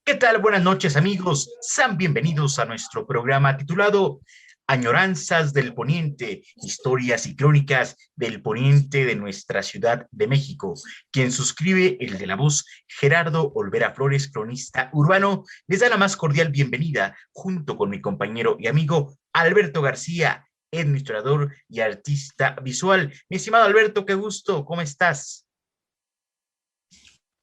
¿Qué tal? Buenas noches, amigos. Sean bienvenidos a nuestro programa titulado Añoranzas del Poniente, historias y crónicas del poniente de nuestra Ciudad de México. Quien suscribe el de la voz, Gerardo Olvera Flores, cronista urbano, les da la más cordial bienvenida, junto con mi compañero y amigo Alberto García, administrador y artista visual. Mi estimado Alberto, qué gusto, ¿cómo estás?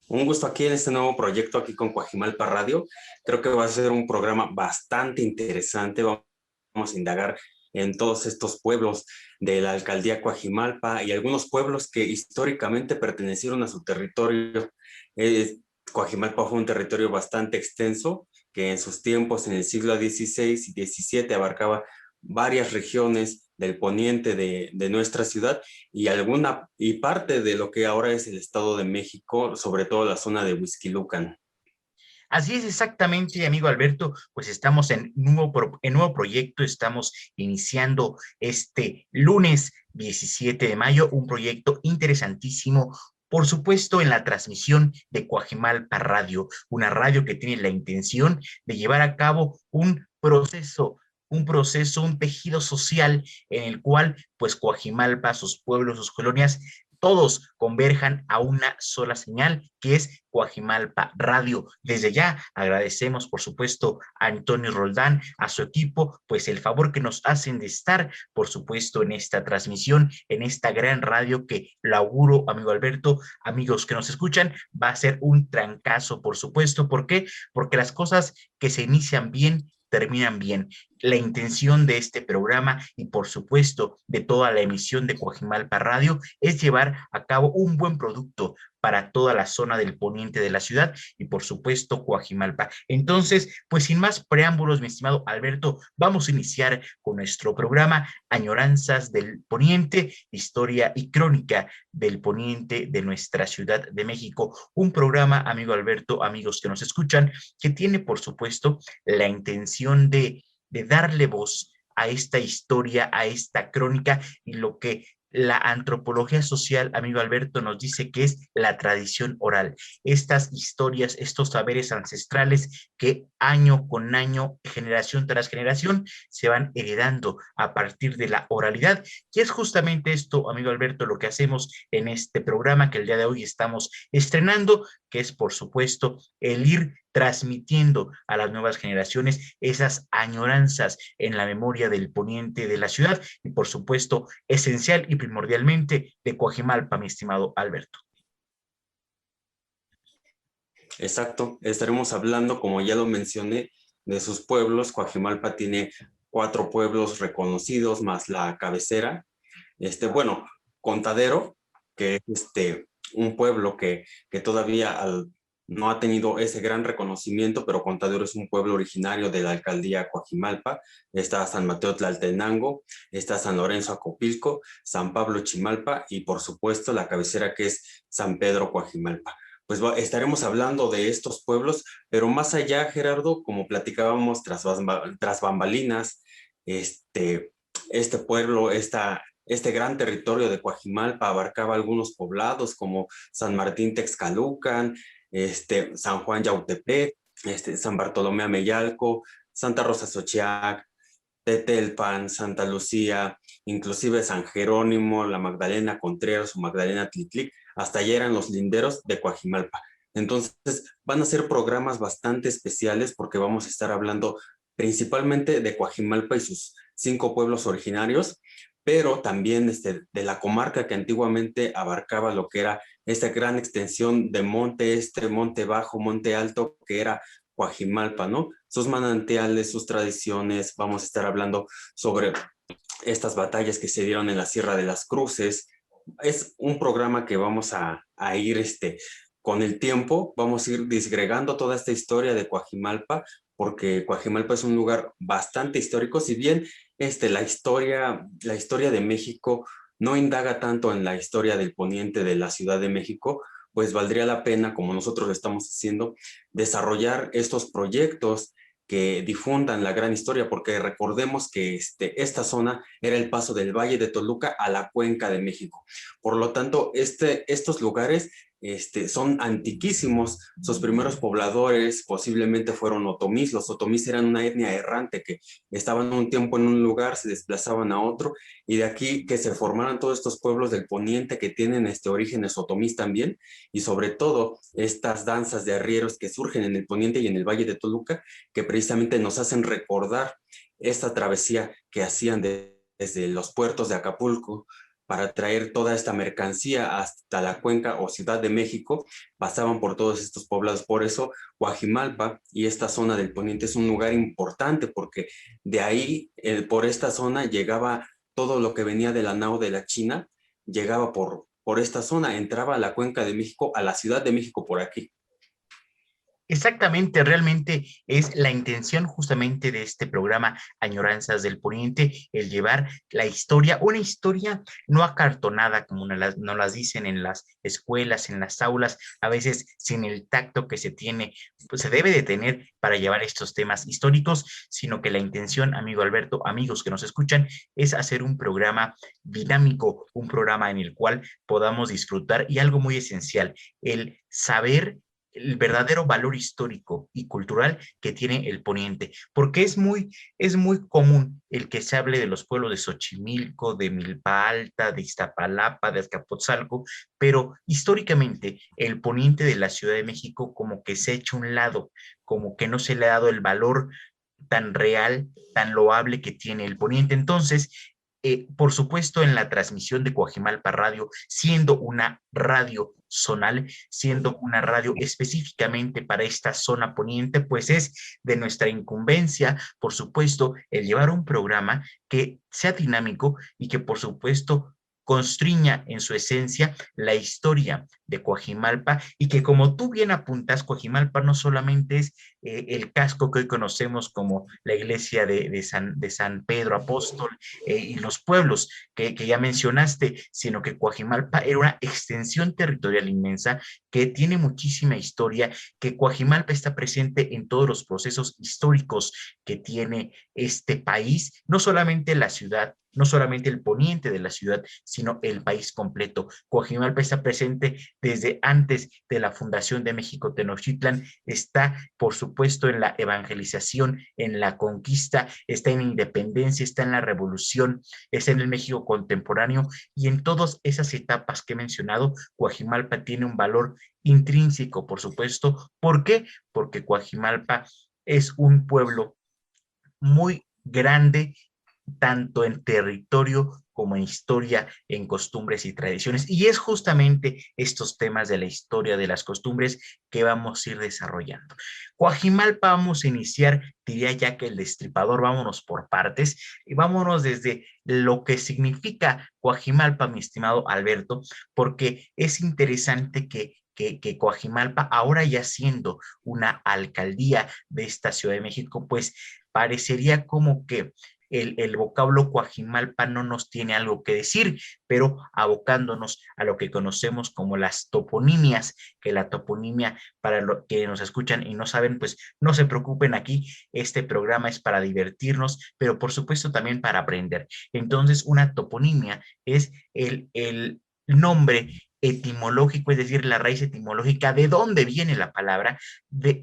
Un gusto aquí en este nuevo proyecto aquí con Coajimalpa Radio. Creo que va a ser un programa bastante interesante. Vamos a indagar en todos estos pueblos de la alcaldía Coajimalpa y algunos pueblos que históricamente pertenecieron a su territorio. Eh, Coajimalpa fue un territorio bastante extenso que en sus tiempos, en el siglo XVI y XVII, abarcaba varias regiones del poniente de nuestra ciudad y parte de lo que ahora es el Estado de México, sobre todo la zona de Huixquilucan. Así es exactamente, amigo Alberto, pues estamos en nuevo proyecto, estamos iniciando este lunes 17 de mayo, un proyecto interesantísimo, por supuesto, en la transmisión de Coajimalpa Radio, una radio que tiene la intención de llevar a cabo un tejido social en el cual, pues, Coajimalpa, sus pueblos, sus colonias, todos converjan a una sola señal, que es Coajimalpa Radio. Desde ya agradecemos, por supuesto, a Antonio Roldán, a su equipo, pues el favor que nos hacen de estar, por supuesto, en esta transmisión, en esta gran radio que lo auguro, amigo Alberto, amigos que nos escuchan, va a ser un trancazo, por supuesto. ¿Por qué? Porque las cosas que se inician bien terminan bien. La intención de este programa y por supuesto de toda la emisión de Coajimalpa Radio es llevar a cabo un buen producto para toda la zona del poniente de la ciudad y por supuesto Coajimalpa. Entonces, pues sin más preámbulos, mi estimado Alberto, vamos a iniciar con nuestro programa Añoranzas del Poniente, historia y crónica del poniente de nuestra Ciudad de México. Un programa, amigo Alberto, amigos que nos escuchan, que tiene por supuesto la intención de darle voz a esta historia, a esta crónica y lo que la antropología social, amigo Alberto, nos dice que es la tradición oral. Estas historias, estos saberes ancestrales que año con año, generación tras generación, se van heredando a partir de la oralidad. Y es justamente esto, amigo Alberto, lo que hacemos en este programa que el día de hoy estamos estrenando, que es, por supuesto, el ir transmitiendo a las nuevas generaciones esas añoranzas en la memoria del poniente de la ciudad y, por supuesto, esencial y primordialmente de Coajimalpa, mi estimado Alberto. Exacto, estaremos hablando, como ya lo mencioné, de sus pueblos. Coajimalpa tiene 4 pueblos reconocidos, más la cabecera. Bueno, Contadero, que es un pueblo que todavía no ha tenido ese gran reconocimiento, pero Contadero es un pueblo originario de la alcaldía Coajimalpa. Está San Mateo Tlaltenango, está San Lorenzo Acopilco, San Pablo Chimalpa y por supuesto la cabecera que es San Pedro Coajimalpa. Pues estaremos hablando de estos pueblos, pero más allá, Gerardo, como platicábamos tras bambalinas, este pueblo, este gran territorio de Coajimalpa abarcaba algunos poblados como San Martín Texcalucan, San Juan Yautepec, San Bartolomé Ameyalco, Santa Rosa Xochiac, Tetelpan, Santa Lucía, inclusive San Jerónimo, la Magdalena Contreras o Magdalena Tlitlic, hasta allá eran los linderos de Coajimalpa. Entonces van a ser programas bastante especiales porque vamos a estar hablando principalmente de Coajimalpa y sus 5 pueblos originarios, pero también de la comarca que antiguamente abarcaba lo que era esta gran extensión de monte monte bajo, monte alto, que era Coajimalpa, ¿no? Sus manantiales, sus tradiciones. Vamos a estar hablando sobre estas batallas que se dieron en la Sierra de las Cruces. Es un programa que vamos a ir con el tiempo, vamos a ir disgregando toda esta historia de Coajimalpa, porque Coajimalpa es un lugar bastante histórico. Si bien la historia de México no indaga tanto en la historia del poniente de la Ciudad de México, pues valdría la pena, como nosotros lo estamos haciendo, desarrollar estos proyectos que difundan la gran historia, porque recordemos que esta zona era el paso del Valle de Toluca a la Cuenca de México. Por lo tanto, estos lugares son antiquísimos. Sus primeros pobladores posiblemente fueron otomís. Los otomís eran una etnia errante que estaban un tiempo en un lugar, se desplazaban a otro, y de aquí que se formaran todos estos pueblos del poniente que tienen orígenes otomís también, y sobre todo estas danzas de arrieros que surgen en el poniente y en el Valle de Toluca, que precisamente nos hacen recordar esta travesía que hacían desde los puertos de Acapulco para traer toda esta mercancía hasta la Cuenca o Ciudad de México. Pasaban por todos estos poblados. Por eso Coajimalpa y esta zona del poniente es un lugar importante, porque de ahí, por esta zona, llegaba todo lo que venía de la nao de la China, llegaba por esta zona, entraba a la Cuenca de México, a la Ciudad de México por aquí. Exactamente, realmente es la intención justamente de este programa Añoranzas del Poniente, el llevar la historia, una historia no acartonada como nos las dicen en las escuelas, en las aulas, a veces sin el tacto que se tiene, pues se debe de tener para llevar estos temas históricos, sino que la intención, amigo Alberto, amigos que nos escuchan, es hacer un programa dinámico, un programa en el cual podamos disfrutar y algo muy esencial, el saber el verdadero valor histórico y cultural que tiene el poniente, porque es muy común el que se hable de los pueblos de Xochimilco, de Milpa Alta, de Iztapalapa, de Azcapotzalco, pero históricamente el poniente de la Ciudad de México como que se ha hecho un lado, como que no se le ha dado el valor tan real, tan loable que tiene el poniente. Entonces, por supuesto, en la transmisión de Coajimalpa Radio, siendo una radio zonal, siendo una radio específicamente para esta zona poniente, pues es de nuestra incumbencia, por supuesto, el llevar un programa que sea dinámico y que, por supuesto, constriña en su esencia la historia de Coajimalpa y que como tú bien apuntas, Coajimalpa no solamente es el casco que hoy conocemos como la iglesia de San Pedro Apóstol y los pueblos que ya mencionaste, sino que Coajimalpa era una extensión territorial inmensa que tiene muchísima historia, que Coajimalpa está presente en todos los procesos históricos que tiene este país, no solamente la ciudad, no solamente el poniente de la ciudad, sino el país completo. Coajimalpa está presente desde antes de la fundación de México Tenochtitlan, está, por supuesto, en la evangelización, en la conquista, está en la independencia, está en la revolución, está en el México contemporáneo y en todas esas etapas que he mencionado, Coajimalpa tiene un valor intrínseco, por supuesto. ¿Por qué? Porque Coajimalpa es un pueblo muy grande tanto en territorio como en historia, en costumbres y tradiciones. Y es justamente estos temas de la historia, de las costumbres que vamos a ir desarrollando. Coajimalpa vamos a iniciar, diría ya que el destripador, vámonos por partes y vámonos desde lo que significa Coajimalpa, mi estimado Alberto, porque es interesante que Coajimalpa, ahora ya siendo una alcaldía de esta Ciudad de México, pues parecería como que el vocablo Coajimalpa no nos tiene algo que decir, pero abocándonos a lo que conocemos como las toponimias, que la toponimia, para los que nos escuchan y no saben, pues no se preocupen aquí, este programa es para divertirnos, pero por supuesto también para aprender. Entonces, una toponimia es el nombre etimológico, es decir, la raíz etimológica de dónde viene la palabra,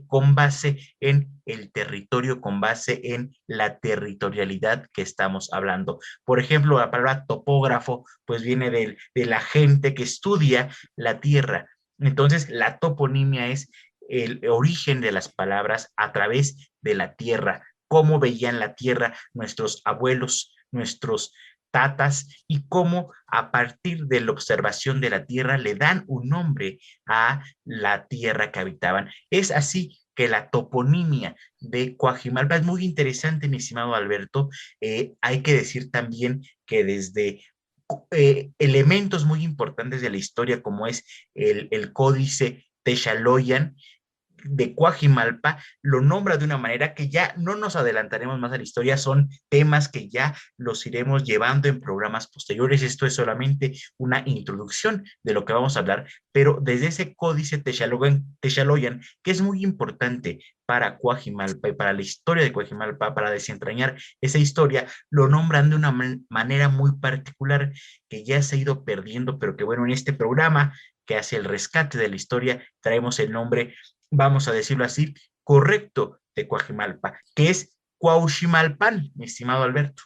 con base en el territorio, con base en la territorialidad que estamos hablando. Por ejemplo, la palabra topógrafo, pues viene de la gente que estudia la tierra. Entonces, la toponimia es el origen de las palabras a través de la tierra, cómo veían la tierra nuestros abuelos, nuestros tatas y cómo a partir de la observación de la tierra le dan un nombre a la tierra que habitaban. Es así que la toponimia de Coajimalpa es muy interesante, mi estimado Alberto. Hay que decir también que desde elementos muy importantes de la historia, como es el códice Texaloyan, de Coajimalpa lo nombra de una manera que ya no nos adelantaremos más a la historia, son temas que ya los iremos llevando en programas posteriores. Esto es solamente una introducción de lo que vamos a hablar, pero desde ese códice Texaloyan, que es muy importante para Coajimalpa y para la historia de Coajimalpa, para desentrañar esa historia, lo nombran de una manera muy particular que ya se ha ido perdiendo, pero que bueno, en este programa que hace el rescate de la historia, traemos el nombre, vamos a decirlo así, correcto de Coajimalpa, que es Cuauhximalpan, mi estimado Alberto.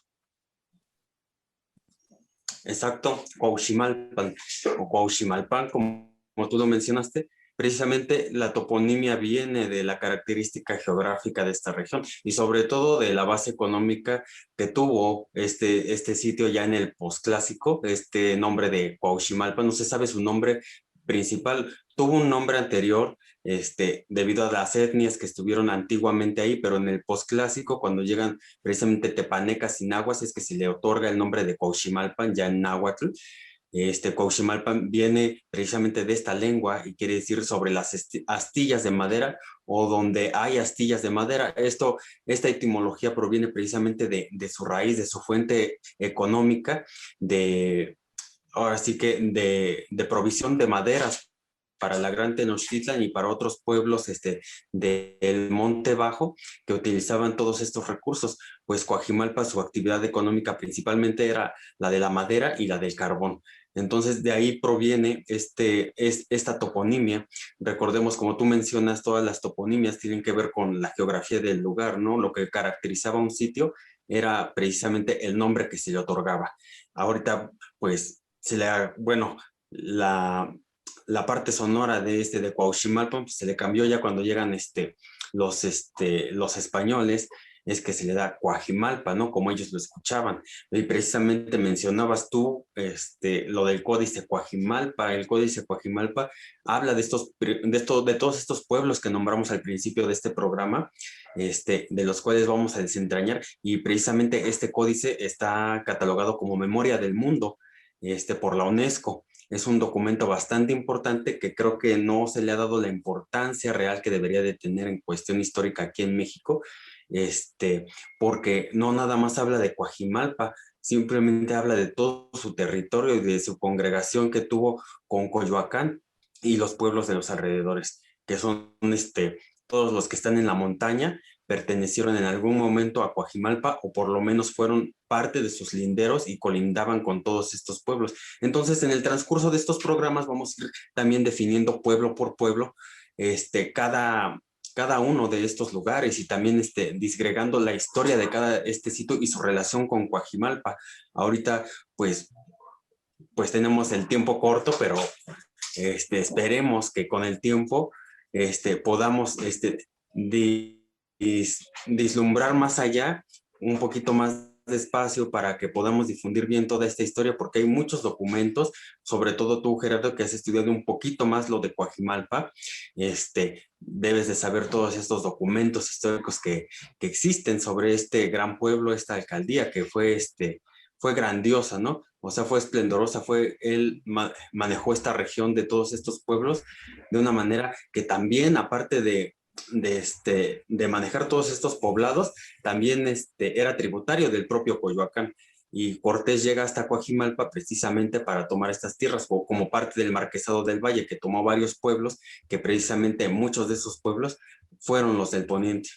Exacto, Cuauhximalpan o Cuauhximalpan, como tú lo mencionaste, precisamente la toponimia viene de la característica geográfica de esta región y sobre todo de la base económica que tuvo este sitio ya en el posclásico, este nombre de Cuauhximalpan, no se sabe su nombre principal, tuvo un nombre anterior debido a las etnias que estuvieron antiguamente ahí, pero en el posclásico, cuando llegan precisamente tepanecas y nahuas, es que se le otorga el nombre de Cuauhximalpan ya en náhuatl. Cuauhximalpan viene precisamente de esta lengua y quiere decir sobre las astillas de madera o donde hay astillas de madera. Esta etimología proviene precisamente de su raíz, de su fuente económica, ahora sí que de provisión de maderas para la Gran Tenochtitlan y para otros pueblos del Monte Bajo que utilizaban todos estos recursos, pues Coajimalpa, su actividad económica principalmente era la de la madera y la del carbón. Entonces de ahí proviene esta toponimia. Recordemos, como tú mencionas, todas las toponimias tienen que ver con la geografía del lugar, ¿no? Lo que caracterizaba un sitio era precisamente el nombre que se le otorgaba. Ahorita, pues, bueno, la parte sonora de Cuauhximalpan pues, se le cambió ya cuando llegan los españoles, es que se le da Cuajimalpa, ¿no? Como ellos lo escuchaban. Y precisamente mencionabas tú lo del Códice Cuajimalpa. El Códice Cuajimalpa habla de todos estos pueblos que nombramos al principio de este programa, de los cuales vamos a desentrañar. Y precisamente este códice está catalogado como Memoria del Mundo, por la UNESCO. Es un documento bastante importante que creo que no se le ha dado la importancia real que debería de tener en cuestión histórica aquí en México, porque no nada más habla de Coajimalpa, simplemente habla de todo su territorio y de su congregación que tuvo con Coyoacán y los pueblos de los alrededores, que son todos los que están en la montaña, pertenecieron en algún momento a Coajimalpa o por lo menos fueron parte de sus linderos y colindaban con todos estos pueblos. Entonces, en el transcurso de estos programas vamos a ir también definiendo pueblo por pueblo cada uno de estos lugares y también disgregando la historia de cada sitio y su relación con Coajimalpa. Ahorita, pues tenemos el tiempo corto, pero esperemos que con el tiempo podamos vislumbrar más allá, un poquito más despacio para que podamos difundir bien toda esta historia, porque hay muchos documentos, sobre todo tú, Gerardo, que has estudiado un poquito más lo de Coajimalpa, debes de saber todos estos documentos históricos que existen sobre este gran pueblo, esta alcaldía que fue grandiosa, ¿no? O sea, fue esplendorosa, él manejó esta región de todos estos pueblos de una manera que también, aparte de manejar todos estos poblados, también era tributario del propio Coyoacán. Y Cortés llega hasta Coajimalpa precisamente para tomar estas tierras, como parte del Marquesado del Valle, que tomó varios pueblos, que precisamente muchos de esos pueblos fueron los del Poniente.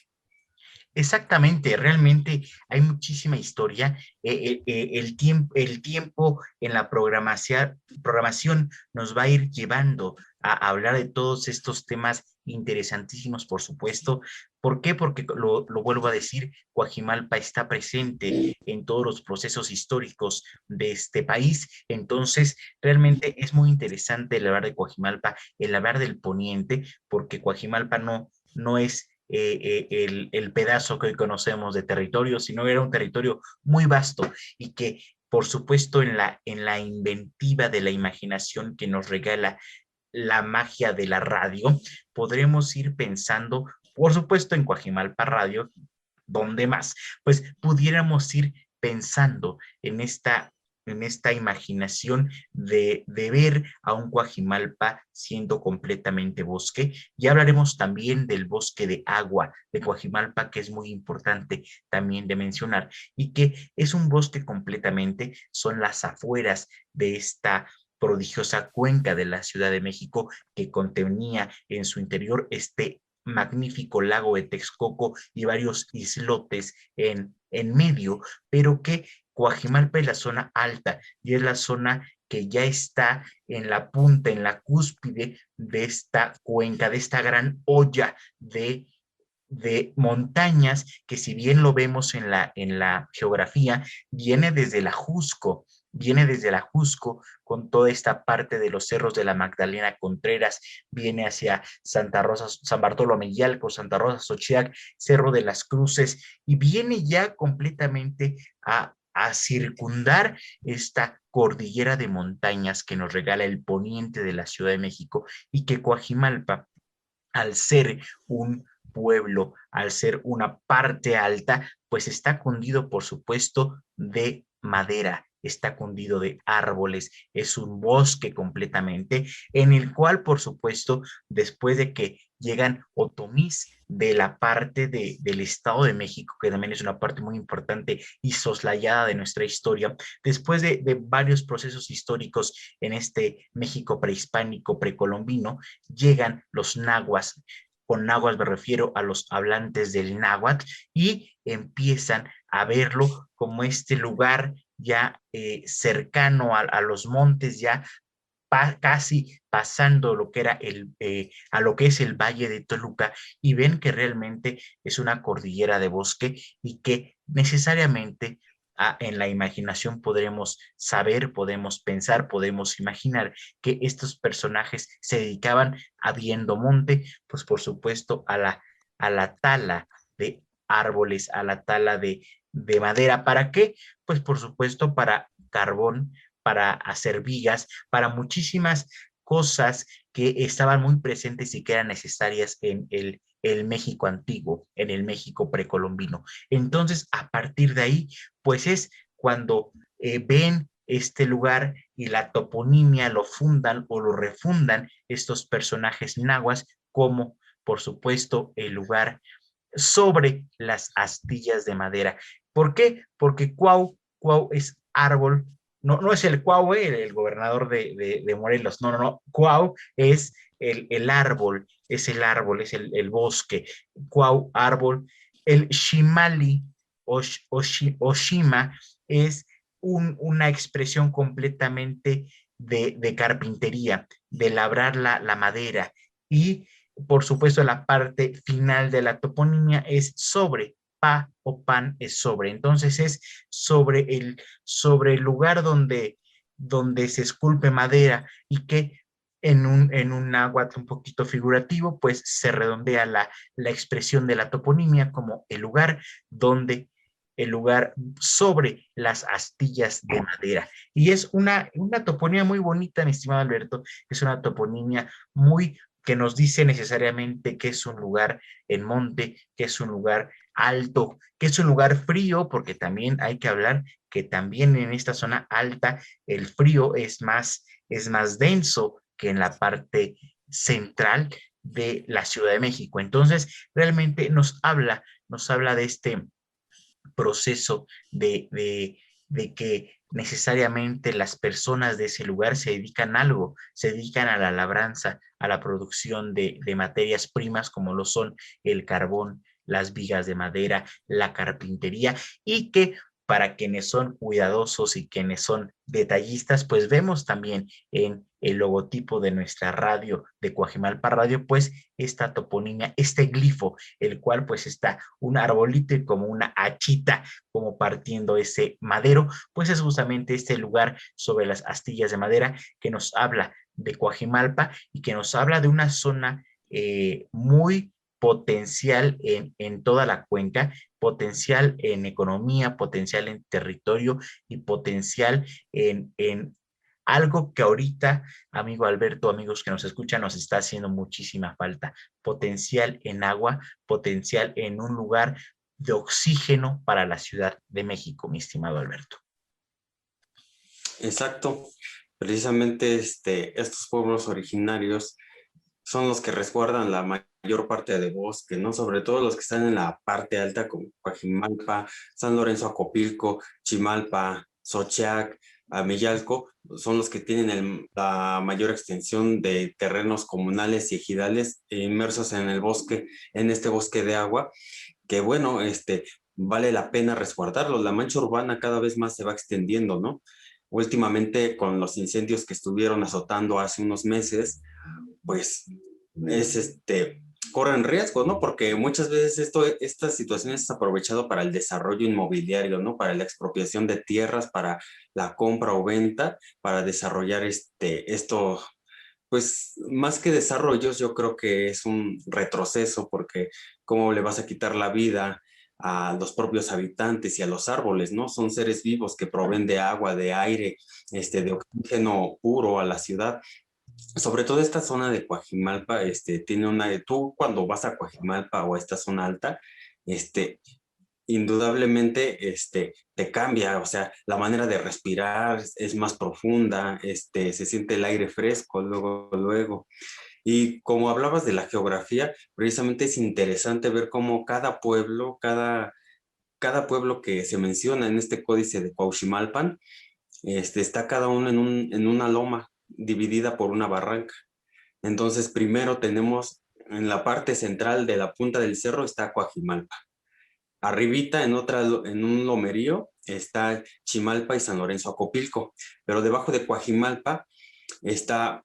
Exactamente, realmente hay muchísima historia. El tiempo en la programación nos va a ir llevando a hablar de todos estos temas interesantísimos, por supuesto. ¿Por qué? Porque lo vuelvo a decir, Coajimalpa está presente en todos los procesos históricos de este país. Entonces, realmente es muy interesante el hablar de Coajimalpa, el hablar del Poniente, porque Coajimalpa no es el pedazo que hoy conocemos de territorio, sino era un territorio muy vasto y que, por supuesto, en la inventiva de la imaginación que nos regala la magia de la radio, podremos ir pensando, por supuesto, en Coajimalpa Radio, ¿dónde más? Pues pudiéramos ir pensando en esta imaginación de ver a un Coajimalpa siendo completamente bosque. Y hablaremos también del bosque de agua de Coajimalpa, que es muy importante también de mencionar, y que es un bosque completamente, son las afueras de esta prodigiosa cuenca de la Ciudad de México que contenía en su interior este magnífico lago de Texcoco y varios islotes en medio, pero que Coajimalpa es la zona alta y es la zona que ya está en la punta, en la cúspide de esta cuenca, de esta gran olla de montañas que, si bien lo vemos en la geografía, viene desde la Jusco con toda esta parte de los cerros de la Magdalena Contreras, viene hacia Santa Rosa, San Bartolomé Yalco, Santa Rosa, Xochiac, Cerro de las Cruces, y viene ya completamente a circundar esta cordillera de montañas que nos regala el poniente de la Ciudad de México, y que Coajimalpa, al ser un pueblo, al ser una parte alta, pues está cundido, por supuesto, de madera, está cundido de árboles, es un bosque completamente, en el cual, por supuesto, después de que llegan otomís de la parte del Estado de México, que también es una parte muy importante y soslayada de nuestra historia, después de varios procesos históricos en este México prehispánico, precolombino, llegan los nahuas. Con nahuas me refiero a los hablantes del náhuatl, y empiezan a verlo como este lugar ya cercano a los montes, ya casi pasando lo que era a lo que es el Valle de Toluca, y ven que realmente es una cordillera de bosque, y que necesariamente en la imaginación podremos saber, podemos pensar, podemos imaginar que estos personajes se dedicaban, habiendo monte, pues por supuesto a la tala de árboles, a la tala de madera. ¿Para qué? Pues por supuesto para carbón, para hacer vigas, para muchísimas cosas que estaban muy presentes y que eran necesarias en el México antiguo, en el México precolombino. Entonces, a partir de ahí, pues es cuando ven este lugar y la toponimia lo fundan o lo refundan estos personajes nahuas como, por supuesto, el lugar sobre las astillas de madera. ¿Por qué? Porque Cuau es árbol, no, no es el Cuau, el gobernador de Morelos, no, no, no, Cuau es el árbol, es el árbol, es el bosque, Cuau, árbol. El Shimali o Shima es una expresión completamente de carpintería, de labrar la madera, y por supuesto la parte final de la toponimia es sobre, pa o pan es sobre, entonces es sobre el lugar donde se esculpe madera, y que en un náhuatl un poquito figurativo, pues se redondea la expresión de la toponimia como donde el lugar sobre las astillas de madera. Y es una toponimia muy bonita, mi estimado Alberto, es una toponimia muy que nos dice necesariamente que es un lugar en monte, que es un lugar alto, que es un lugar frío, porque también hay que hablar que también en esta zona alta el frío es más denso que en la parte central de la Ciudad de México. Entonces, realmente nos habla de este proceso de que necesariamente las personas de ese lugar se dedican a algo, se dedican a la labranza, a la producción de materias primas como lo son el carbón, las vigas de madera, la carpintería, y que para quienes son cuidadosos y quienes son detallistas, pues vemos también en el logotipo de nuestra radio, de Coajimalpa Radio, pues esta toponimia, este glifo, el cual pues está un arbolito y como una hachita, como partiendo ese madero, pues es justamente este lugar sobre las astillas de madera que nos habla de Coajimalpa, y que nos habla de una zona muy potencial en toda la cuenca, potencial en economía, potencial en territorio, y potencial en algo que ahorita, amigo Alberto, amigos que nos escuchan, nos está haciendo muchísima falta: potencial en agua, potencial en un lugar de oxígeno para la Ciudad de México, mi estimado Alberto. Exacto. Precisamente estos pueblos originarios son los que resguardan la mayor parte de bosque, ¿no? Sobre todo los que están en la parte alta, como Coajimalpa, San Lorenzo Acopilco, Chimalpa, Xochiac, Ameyalco, son los que tienen la mayor extensión de terrenos comunales y ejidales inmersos en el bosque, en este bosque de agua, que bueno, vale la pena resguardarlos. La mancha urbana cada vez más se va extendiendo, ¿no? últimamente con los incendios que estuvieron azotando hace unos meses, pues es corren riesgo, ¿no? Porque muchas veces esta situación es aprovechado para el desarrollo inmobiliario, ¿no? Para la expropiación de tierras, para la compra o venta, para desarrollar esto, pues más que desarrollos, yo creo que es un retroceso, porque cómo le vas a quitar la vida a los propios habitantes y a los árboles, ¿no? Son seres vivos que proveen de agua, de aire, de oxígeno puro a la ciudad. Sobre todo esta zona de Coajimalpa, tiene tú cuando vas a Coajimalpa o a esta zona alta, este, indudablemente, te cambia, o sea, la manera de respirar es más profunda, se siente el aire fresco luego. Y como hablabas de la geografía, precisamente es interesante ver cómo cada pueblo que se menciona en este códice de Cuauhximalpan, está cada uno en una loma dividida por una barranca. Entonces, primero tenemos en la parte central de la punta del cerro está Coajimalpa. Arribita en un lomerío está Chimalpa y San Lorenzo Acopilco, pero debajo de Coajimalpa está,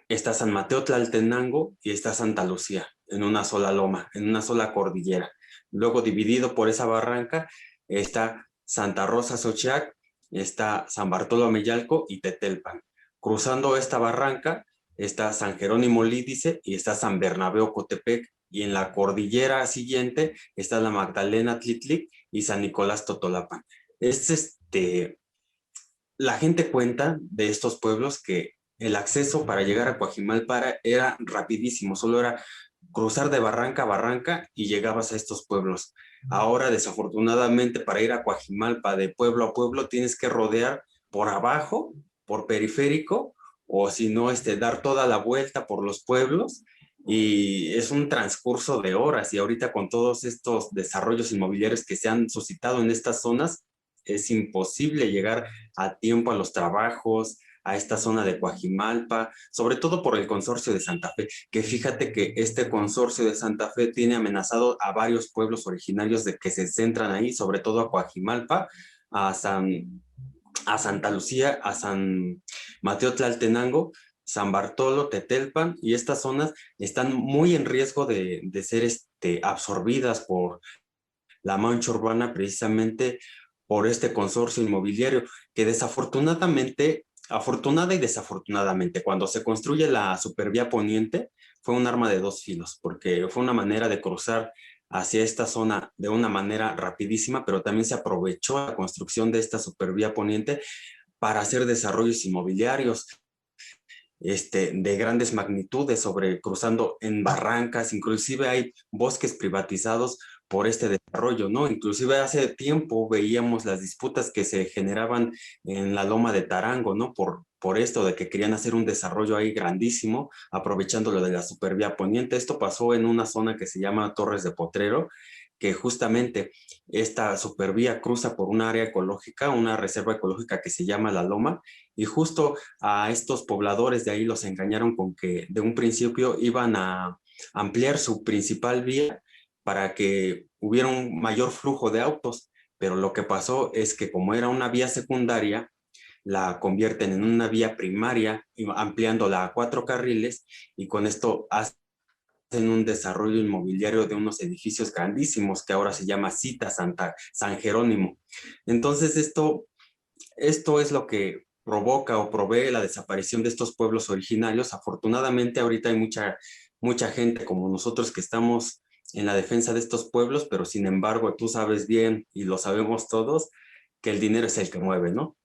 está San Mateo Tlaltenango y está Santa Lucía, en una sola loma, en una sola cordillera. Luego dividido por esa barranca está Santa Rosa Xochiac, está San Bartolo Ameyalco y Tetelpan. Cruzando esta barranca está San Jerónimo Lídice y está San Bernabé Ocotepec. Y en la cordillera siguiente está la Magdalena Tlitlic y San Nicolás Totolapan. Es la gente cuenta de estos pueblos que el acceso para llegar a Coajimalpa era rapidísimo, solo era cruzar de barranca a barranca y llegabas a estos pueblos. Ahora, desafortunadamente, para ir a Coajimalpa de pueblo a pueblo tienes que rodear por abajo, por periférico, o si no, dar toda la vuelta por los pueblos. Y es un transcurso de horas y ahorita con todos estos desarrollos inmobiliarios que se han suscitado en estas zonas, es imposible llegar a tiempo a los trabajos, a esta zona de Coajimalpa, sobre todo por el consorcio de Santa Fe, que fíjate que este consorcio de Santa Fe tiene amenazado a varios pueblos originarios de que se centran ahí, sobre todo a Coajimalpa, a a Santa Lucía, a San Mateo Tlaltenango, San Bartolo, Tetelpan, y estas zonas están muy en riesgo de ser absorbidas por la mancha urbana precisamente por este consorcio inmobiliario, que desafortunadamente, afortunada y desafortunadamente, cuando se construye la supervía poniente, fue un arma de dos filos, porque fue una manera de cruzar hacia esta zona de una manera rapidísima, pero también se aprovechó la construcción de esta supervía poniente para hacer desarrollos inmobiliarios, de grandes magnitudes, cruzando en barrancas, inclusive hay bosques privatizados por este desarrollo, ¿no? Inclusive hace tiempo veíamos las disputas que se generaban en la Loma de Tarango, ¿no? Por esto de que querían hacer un desarrollo ahí grandísimo, aprovechando lo de la supervía poniente. Esto pasó en una zona que se llama Torres de Potrero, que justamente esta supervía cruza por un área ecológica, una reserva ecológica que se llama La Loma, y justo a estos pobladores de ahí los engañaron con que de un principio iban a ampliar su principal vía para que hubiera un mayor flujo de autos, pero lo que pasó es que como era una vía secundaria, la convierten en una vía primaria, ampliándola a 4 carriles, y con esto hacen un desarrollo inmobiliario de unos edificios grandísimos que ahora se llama Cita San Jerónimo. Entonces esto es lo que provoca o provee la desaparición de estos pueblos originarios. Afortunadamente ahorita hay mucha gente como nosotros que estamos en la defensa de estos pueblos, pero sin embargo tú sabes bien y lo sabemos todos que el dinero es el que mueve, ¿no?